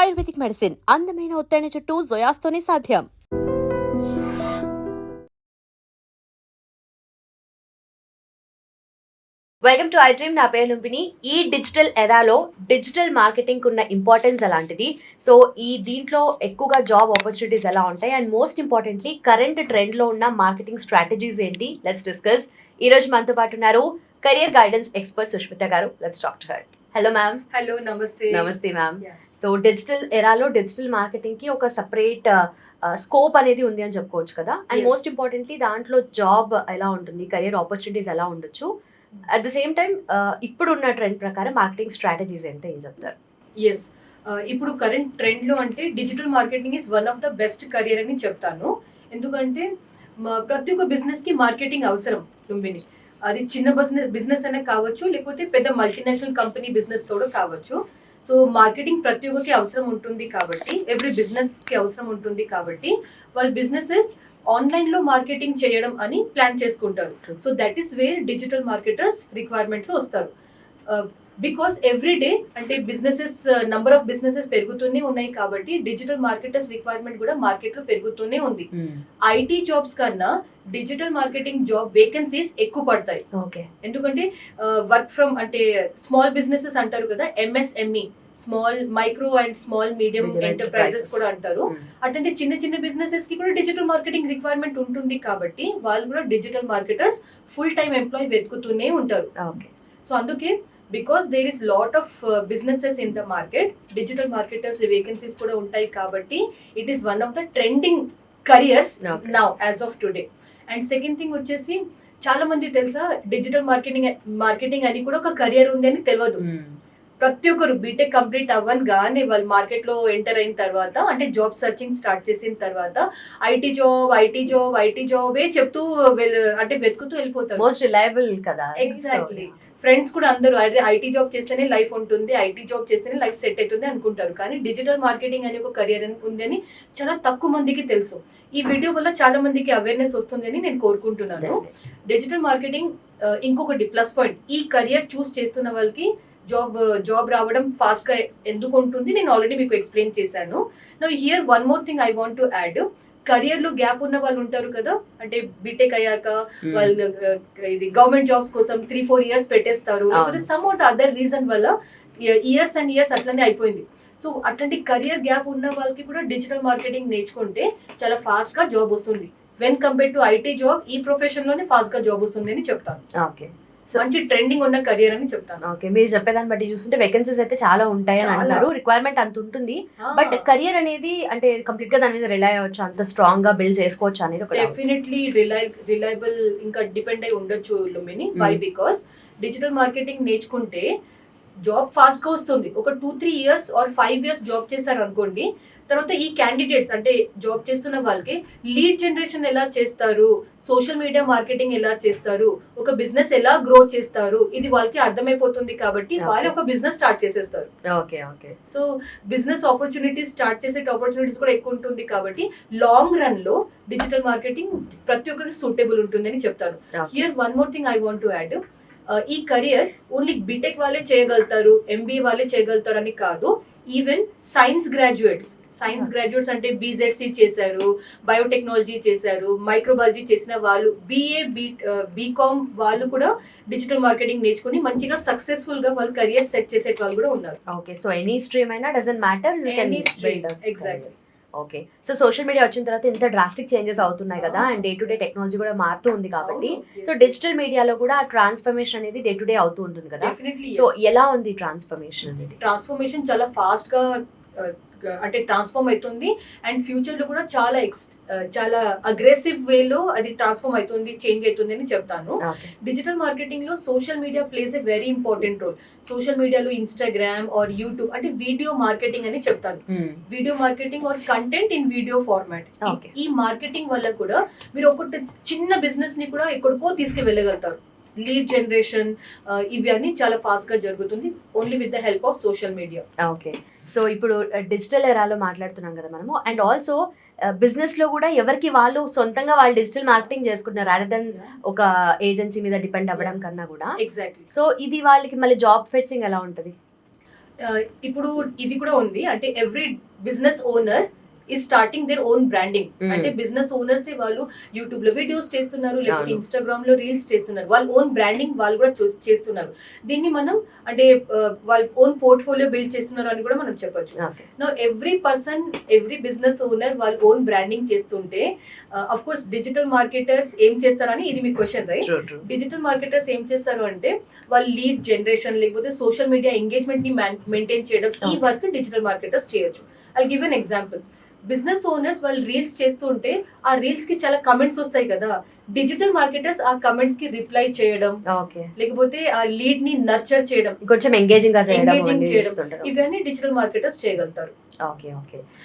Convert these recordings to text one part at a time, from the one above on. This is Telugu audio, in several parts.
ఆయుర్వేదిక్ మెడిసిన్ అందమైన ఒత్తైన చుట్టూ జోయాస్తోనే సాధ్యం. Welcome to I dream. నా పేరు లుంబిని. ఈ డిజిటల్ ఎరాలో డిజిటల్ మార్కెటింగ్ ఉన్న ఇంపార్టెన్స్ అలాంటిది. సో దీంట్లో ఎక్కువగా జాబ్ ఆపర్చునిటీస్ ఎలా ఉంటాయి అండ్ మోస్ట్ ఇంపార్టెంట్లీ కరెంట్ ట్రెండ్లో ఉన్న మార్కెటింగ్ స్ట్రాటజీస్ ఏంటి, లెట్స్ డిస్కస్. ఈ రోజు మనతో పాటు ఉన్నారు career guidance expert Sushmita garu. Let's talk to her. Hello ma'am. Hello, namaste. Namaste ma'am. So digital ఎరాలో డిజిటల్ మార్కెటింగ్ కి ఒక సపరేట్ స్కోప్ అనేది ఉంది అని చెప్పుకోవచ్చు కదా. అండ్ మోస్ట్ ఇంపార్టెంట్లీ దాంట్లో జాబ్ ఎలా ఉంటుంది, కెరియర్ ఆపర్చునిటీస్ ఎలా ఉండొచ్చు, అట్ ద సేమ్ టైం ఇప్పుడున్న ట్రెండ్ ప్రకారం మార్కెటింగ్ స్ట్రాటజీస్ ఏంటో ఏం చెప్తారు? ఎస్, ఇప్పుడు కరెంట్ ట్రెండ్ లో అంటే digital marketing is one of the best career అని చెప్తాను. ఎందుకంటే ప్రతి ఒక్క బిజినెస్ కి మార్కెటింగ్ అవసరం లుంబిని. అది చిన్న బిజినెస్ అనే కావచ్చు, లేకపోతే పెద్ద మల్టీనేషనల్ కంపెనీ బిజినెస్ తోడు కావచ్చు. సో మార్కెటింగ్ ప్రతి ఒక్కరికి అవసరం ఉంటుంది కాబట్టి, ఎవ్రీ బిజినెస్ కి అవసరం ఉంటుంది కాబట్టి వాళ్ళ బిజినెసెస్ ఆన్లైన్ లో మార్కెటింగ్ చేయడం అని ప్లాన్ చేసుకుంటారు. So that is where digital marketers requirement లో వస్తారు. బికాస్ ఎవ్రీ డే అంటే బిజినెసెస్ నంబర్ ఆఫ్ బిజినెసెస్ పెరుగుతూనే ఉన్నాయి కాబట్టి డిజిటల్ మార్కెటర్స్ రిక్వైర్మెంట్ కూడా మార్కెట్ లో పెరుగుతూనే ఉంది. ఐటీ జాబ్స్ కన్నా డిజిటల్ మార్కెటింగ్ జాబ్ వేకెన్సీస్ ఎక్కువ పడతాయి. ఎందుకంటే వర్క్ ఫ్రమ్ అంటే స్మాల్ బిజినెసెస్ అంటారు కదా, MSME, small micro and small medium enterprises కూడా అంటారు. అట్లాంటి చిన్న చిన్న బిజినెసెస్ కి కూడా డిజిటల్ మార్కెటింగ్ రిక్వైర్మెంట్ ఉంటుంది కాబట్టి వాళ్ళు కూడా digital marketers full time employee వెతుకుతూనే ఉంటారు. సో అందుకే because there is lot of businesses in the market, digital marketers vacancies కూడా ఉంటాయి కాబట్టి it is one of the trending careers now as of today. And second thing వచ్చేసి, చాలా మంది తెలుసా డిజిటల్ మార్కెటింగ్ అని కూడా ఒక కెరియర్ ఉంది అని తెలియదు. ప్రతి ఒక్కరు బీటెక్ కంప్లీట్ అవ్వగానే వాళ్ళు మార్కెట్ లో ఎంటర్ అయిన తర్వాత అంటే జాబ్ సర్చింగ్ స్టార్ట్ చేసిన తర్వాత ఐటీ జాబే చెప్తూ అంటే వెతుకుతూ వెళ్ళిపోతారు. మోస్ట్ రిలయబుల్ కదా. ఎగ్జాక్ట్లీ. ఫ్రెండ్స్ కూడా అందరూ ఐటీ జాబ్ చేస్తేనే లైఫ్ ఉంటుంది, ఐటీ జాబ్ చేస్తేనే లైఫ్ సెట్ అవుతుంది అనుకుంటారు. కానీ డిజిటల్ మార్కెటింగ్ అనే ఒక కెరియర్ ఉంది అని చాలా తక్కువ మందికి తెలుసు. ఈ వీడియో వల్ల చాలా మందికి అవేర్నెస్ వస్తుంది అని నేను కోరుకుంటున్నాను. డిజిటల్ మార్కెటింగ్ ఇంకొకటి ప్లస్ పాయింట్, ఈ కెరియర్ చూస్ చేస్తున్న వాళ్ళకి జాబ్ రావడం ఫాస్ట్ గా ఎందుకు ఉంటుంది నేను ఆల్రెడీ మీకు ఎక్స్ప్లెయిన్ చేశాను. Now here one more thing I want to add. Career లో గ్యాప్ ఉన్న వాళ్ళు ఉంటారు కదా, అంటే బీటెక్ అయ్యాక వాళ్ళు ఇది గవర్నమెంట్ జాబ్స్ కోసం 3-4 years పెట్టేస్తారు, లేకపోతే సమ్ అవుట్ అదర్ రీజన్ వల్ల ఇయర్స్ అండ్ ఇయర్స్ అట్లనే అయిపోయింది. సో అట్లాంటి కెరియర్ గ్యాప్ ఉన్న వాళ్ళకి కూడా డిజిటల్ మార్కెటింగ్ నేర్చుకుంటే చాలా ఫాస్ట్ గా జాబ్ వస్తుంది. When compare to IT job, ఈ ప్రొఫెషన్ లోనే ఫాస్ట్ గా జాబ్ వస్తుంది అని చెప్తాను. ఓకే, మంచి ట్రెండింగ్ ఉన్న కెరియర్ అని చెప్తాను. ఓకే, మీరు చెప్పేదాన్ని బట్టి చూస్తుంటే వేకెన్సీస్ అయితే చాలా ఉంటాయి అని అంటారు, రిక్వైర్మెంట్ అంత ఉంటుంది. బట్ కెరియర్ అనేది అంటే కంప్లీట్ గా దాని మీద రిలై అవ్వచ్చు, అంత స్ట్రాంగ్ గా బిల్డ్ చేసుకోవచ్చు అనేది డెఫినెట్లీ రిలయబుల్ ఇంకా డిపెండ్ అయి ఉండొచ్చు Lumbini. Why? Because digital marketing నేర్చుకుంటే జాబ్ ఫాస్ట్ గా వస్తుంది. ఒక 2-3 years ఆర్ 5 years జాబ్ చేశారు అనుకోండి, తర్వాత ఈ క్యాండిడేట్స్ అంటే జాబ్ చేస్తున్న వాళ్ళకి లీడ్ జనరేషన్ ఎలా చేస్తారు, సోషల్ మీడియా మార్కెటింగ్ ఎలా చేస్తారు, ఒక బిజినెస్ ఎలా గ్రో చేస్తారు, ఇది వాళ్ళకి అర్థమైపోతుంది కాబట్టి వాళ్ళు ఒక బిజినెస్ స్టార్ట్ చేసేస్తారు. సో బిజినెస్ ఆపర్చునిటీస్ స్టార్ట్ చేసే ఆపర్చునిటీస్ కూడా ఎక్కువ ఉంటుంది కాబట్టి లాంగ్ రన్ లో డిజిటల్ మార్కెటింగ్ ప్రతి ఒక్కరికి సూటబుల్ ఉంటుందని చెప్తాను. Here one more thing I want to add. ఈ కెరియర్ ఓన్లీ బీటెక్ వాళ్ళే చేయగలుగుతారు, ఎంబీఏ వాళ్ళే చేయగలుగుతారు అని కాదు. ఈవెన్ సైన్స్ గ్రాడ్యుయేట్స్ అంటే బీజెడ్సీ చేశారు, బయోటెక్నాలజీ చేశారు, మైక్రోబయాలజీ చేసిన వాళ్ళు, బీకామ్ వాళ్ళు కూడా డిజిటల్ మార్కెటింగ్ నేర్చుకుని మంచిగా సక్సెస్ఫుల్ గా వాళ్ళు కెరియర్ సెట్ చేసే వాళ్ళు కూడా ఉన్నారు. ఓకే, సో ఎనీ స్ట్రీమ్ అయినా doesn't matter, any stream. Exactly. Okay, so social media వచ్చిన తర్వాత ఇంత డ్రాస్టిక్ చేంజెస్ అవుతున్నాయి కదా, and day to day technology కూడా మారుతూ ఉంది కాబట్టి సో డిజిటల్ మీడియాలో కూడా ట్రాన్స్ఫర్మేషన్ అనేది డే టు డే అవుతూ ఉంటుంది కదా. సో ఎలా ఉంది ట్రాన్స్ఫర్మేషన్ అనేది? ట్రాన్స్ఫర్మేషన్ చాలా ఫాస్ట్ గా అంటే ట్రాన్స్ఫార్మ్ అవుతుంది. అండ్ ఫ్యూచర్ లో కూడా చాలా అగ్రెసివ్ వేలో అది ట్రాన్స్ఫార్మ్ అవుతుంది, చేంజ్ అవుతుంది అని చెప్తాను. డిజిటల్ మార్కెటింగ్ లో social media plays a very important role. Social మీడియాలో ఇన్స్టాగ్రామ్ ఆర్ యూట్యూబ్ అంటే వీడియో మార్కెటింగ్ అని చెప్తాను. Video marketing or content in video format. ఈ మార్కెటింగ్ వల్ల కూడా మీరు ఒకటి చిన్న బిజినెస్ ని కూడా ఎక్కడికో తీసుకువెళ్ళగలుగుతారు. లీడ్ జనరేషన్ ఇవన్నీ చాలా ఫాస్ట్ గా జరుగుతుంది only with the help of social media. Okay, so ఇప్పుడు డిజిటల్ ఎరాలో మాట్లాడుతున్నాం కదా మనము, అండ్ ఆల్సో బిజినెస్ లో కూడా ఎవరికి వాళ్ళు సొంతంగా వాళ్ళు డిజిటల్ మార్కెటింగ్ చేసుకుంటున్నారు రాదర్ దెన్ ఒక ఏజెన్సీ మీద డిపెండ్ అవ్వడం కన్నా కూడా. ఎగ్జాక్ట్లీ. సో ఇది వాళ్ళకి మళ్ళీ జాబ్ ఫెచ్చింగ్ ఎలా ఉంటుంది? ఇప్పుడు ఇది కూడా ఉంది, అంటే ఎవ్రీ బిజినెస్ ఓనర్ ఈ స్టార్టింగ్ దేర్ ఓన్ బ్రాండింగ్. అంటే బిజినెస్ ఓనర్స్ వాళ్ళు యూట్యూబ్ లో వీడియోస్ చేస్తున్నారు, లేకపోతే ఇన్స్టాగ్రామ్ లో రీల్స్ చేస్తున్నారు, వాళ్ళ ఓన్ బ్రాండింగ్ వాళ్ళు కూడా చేస్తున్నారు. దీన్ని మనం అంటే వాళ్ళ ఓన్ పోర్ట్ఫోలియో బిల్డ్ చేస్తున్నారు అని కూడా మనం చెప్పొచ్చు. No every person, every business owner వాళ్ళ ఓన్ బ్రాండింగ్ చేస్తుంటే అఫ్ కోర్స్ డిజిటల్ మార్కెటర్స్ ఏం చేస్తారు అని ఇది మీ క్వశ్చన్, రైట్? డిజిటల్ మార్కెటర్స్ ఏం చేస్తారు అంటే వాళ్ళు లీడ్ జనరేషన్ లేకపోతే సోషల్ మీడియా ఎంగేజ్మెంట్ ని మెయింటైన్ చేయడం, ఈ వర్క్ డిజిటల్ మార్కెటర్స్ చేయొచ్చు. I give an example. Business owners వాళ్ళు రీల్స్ చేస్తుంటే ఆ రీల్స్ కి చాలా కమెంట్స్ వస్తాయి కదా, డిజిటల్ మార్కెటర్స్ ఆ కమెంట్స్ కి రిప్లై చేయడం, లేకపోతే ఆ లీడ్ ని నర్చర్ చేయడం, కొంచెం ఎంగేజింగ్ చేయడం, ఇవన్నీ డిజిటల్ మార్కెటర్స్ చేయగలుగుతారు.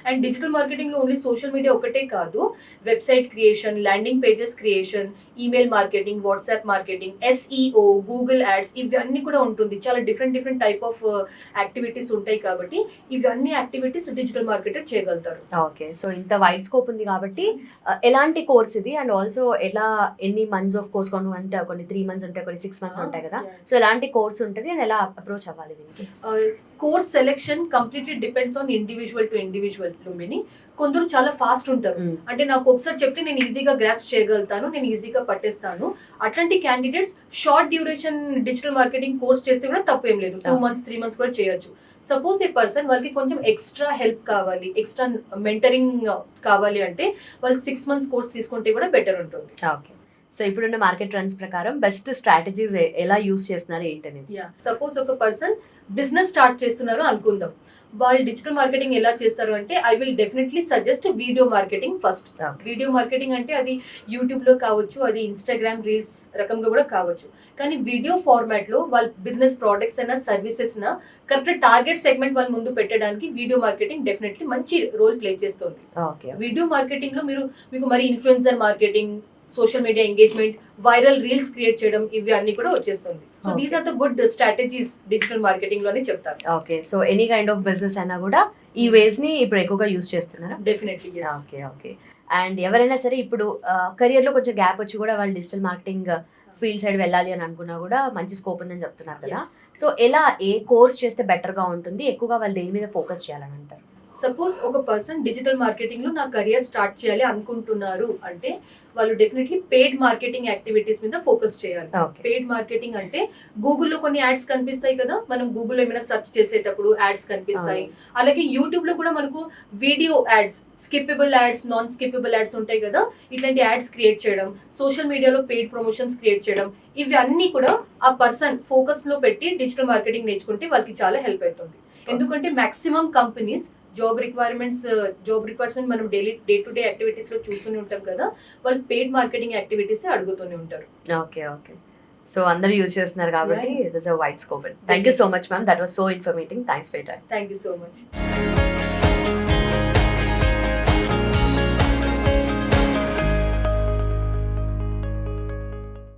అండ్ డిజిటల్ మార్కెటింగ్ లో ఓన్లీ సోషల్ మీడియా ఒకటే కాదు, website creation, landing pages creation, email marketing, WhatsApp marketing, SEO, Google ads, ఇవన్నీ కూడా ఉంటుంది. చాలా డిఫరెంట్ టైప్ ఆఫ్ యాక్టివిటీస్ ఉంటాయి కాబట్టి ఇవన్నీ యాక్టివిటీస్ డిజిటల్ మార్కెటర్ చేయగలుగుతారు. ఓకే, సో ఇంత వైడ్ స్కోప్ ఉంది కాబట్టి ఎలాంటి కోర్స్ ఇది, అండ్ ఆల్సో ఎలా ఎన్ని మంత్స్ ఆఫ్ కోర్స్ అంటే కొన్ని 3 months ఉంటాయి, కొన్ని 6 months ఉంటాయి కదా, సో ఎలాంటి కోర్స్ ఉంటుంది అండ్ ఎలా అప్రోచ్ అవ్వాలి దీనికి? Course selection completely depends on individual to individual. Lumbini కొందరు చాలా ఫాస్ట్ ఉంటారు, అంటే నాకు ఒకసారి చెప్తే నేను ఈజీగా గ్రాప్స్ చేయగలుగుతాను, నేను ఈజీగా పట్టేస్తాను. అట్లాంటి candidates short duration digital marketing course చేస్తే కూడా తప్పు ఏం లేదు, 2 months 3 months కూడా చేయొచ్చు. సపోజ్ ఏ పర్సన్ వాళ్ళకి కొంచెం ఎక్స్ట్రా హెల్ప్ కావాలి, ఎక్స్ట్రా మెంటరింగ్ కావాలి అంటే వాళ్ళు 6 months కోర్స్ తీసుకుంటే కూడా బెటర్ ఉంటుంది. ఓకే, సో ఇప్పుడున్న మార్కెట్ ట్రెండ్స్ ప్రకారం బెస్ట్ స్ట్రాటజీస్ ఎలా యూస్ చేస్తున్నారు ఏంటనేది? సపోజ్ ఒక పర్సన్ బిజినెస్ స్టార్ట్ చేస్తున్నారు అనుకుందాం, వాళ్ళు డిజిటల్ మార్కెటింగ్ ఎలా చేస్తారు అంటే I will definitely suggest video marketing first. Video marketing అంటే అది యూట్యూబ్ లో కావచ్చు, అది ఇన్స్టాగ్రామ్ రీల్స్ రకంగా కూడా కావచ్చు, కానీ వీడియో ఫార్మాట్ లో వాళ్ళ బిజినెస్ ప్రోడక్ట్స్ అయినా సర్వీసెస్ నా కరెక్ట్ టార్గెట్ సెగ్మెంట్ వాళ్ళు ముందు పెట్టడానికి వీడియో మార్కెటింగ్ డెఫినెట్లీ మంచి రోల్ ప్లే చేస్తుంది. వీడియో మార్కెటింగ్ లో మీకు మరి influencer marketing, social media engagement, viral reels create చేయడం, ఇవి అన్ని కూడా వచ్చేస్తుంది. So these are the good strategies digital marketing లోనే చెప్తారు. Okay, so any kind of business అయినా కూడా ఈ వేస్ ని ఇప్పుడు ఎక్కువగా యూస్ చేస్తున్నారా? డెఫినెట్లీ. ఓకే. అండ్ ఎవరైనా సరే ఇప్పుడు కెరియర్ లో కొంచెం గ్యాప్ వచ్చి కూడా వాళ్ళు డిజిటల్ మార్కెటింగ్ ఫీల్డ్ సైడ్ వెళ్ళాలి అని అనుకున్నా కూడా మంచి స్కోప్ ఉందని చెప్తున్నారు కదా, సో ఎలా ఏ కోర్స్ చేస్తే బెటర్ గా ఉంటుంది, ఎక్కువగా వాళ్ళు దేని మీద ఫోకస్ చేయాలని అంటారు? సపోజ్ ఒక పర్సన్ డిజిటల్ మార్కెటింగ్ లో నా కెరియర్ స్టార్ట్ చేయాలి అనుకుంటున్నారు అంటే వాళ్ళు డెఫినెట్లీ పెయిడ్ మార్కెటింగ్ యాక్టివిటీస్ మీద ఫోకస్ చేయాలి. పెయిడ్ మార్కెటింగ్ అంటే గూగుల్లో కొన్ని యాడ్స్ కనిపిస్తాయి కదా, మనం గూగుల్లో ఏమైనా సెర్చ్ చేసేటప్పుడు యాడ్స్ కనిపిస్తాయి. అలాగే యూట్యూబ్ లో కూడా మనకు video ads, skippable ads, non skippable ads ఉంటాయి కదా, ఇట్లాంటి యాడ్స్ క్రియేట్ చేయడం, సోషల్ మీడియాలో పెయిడ్ ప్రమోషన్స్ క్రియేట్ చేయడం, ఇవి అన్ని కూడా ఆ పర్సన్ ఫోకస్ లో పెట్టి డిజిటల్ మార్కెటింగ్ నేర్చుకుంటే వాళ్ళకి చాలా హెల్ప్ అవుతుంది. ఎందుకంటే మాక్సిమం కంపెనీస్ జాబ్ రిక్వైర్మెంట్స్ మనం డే టు డే యాక్టివిటీస్ లో చూస్తూనే ఉంటాం కదా, వాళ్ళు పెయిడ్ మార్కెటింగ్ యాక్టివిటీస్ అడుగుతూనే ఉంటారు. ఓకే, సో అందరూ యూజ్ చేస్తున్నారు కాబట్టి it is a wide scope. Thank you so much ma'am, that was so informative. Thanks for your time. Thank you so much.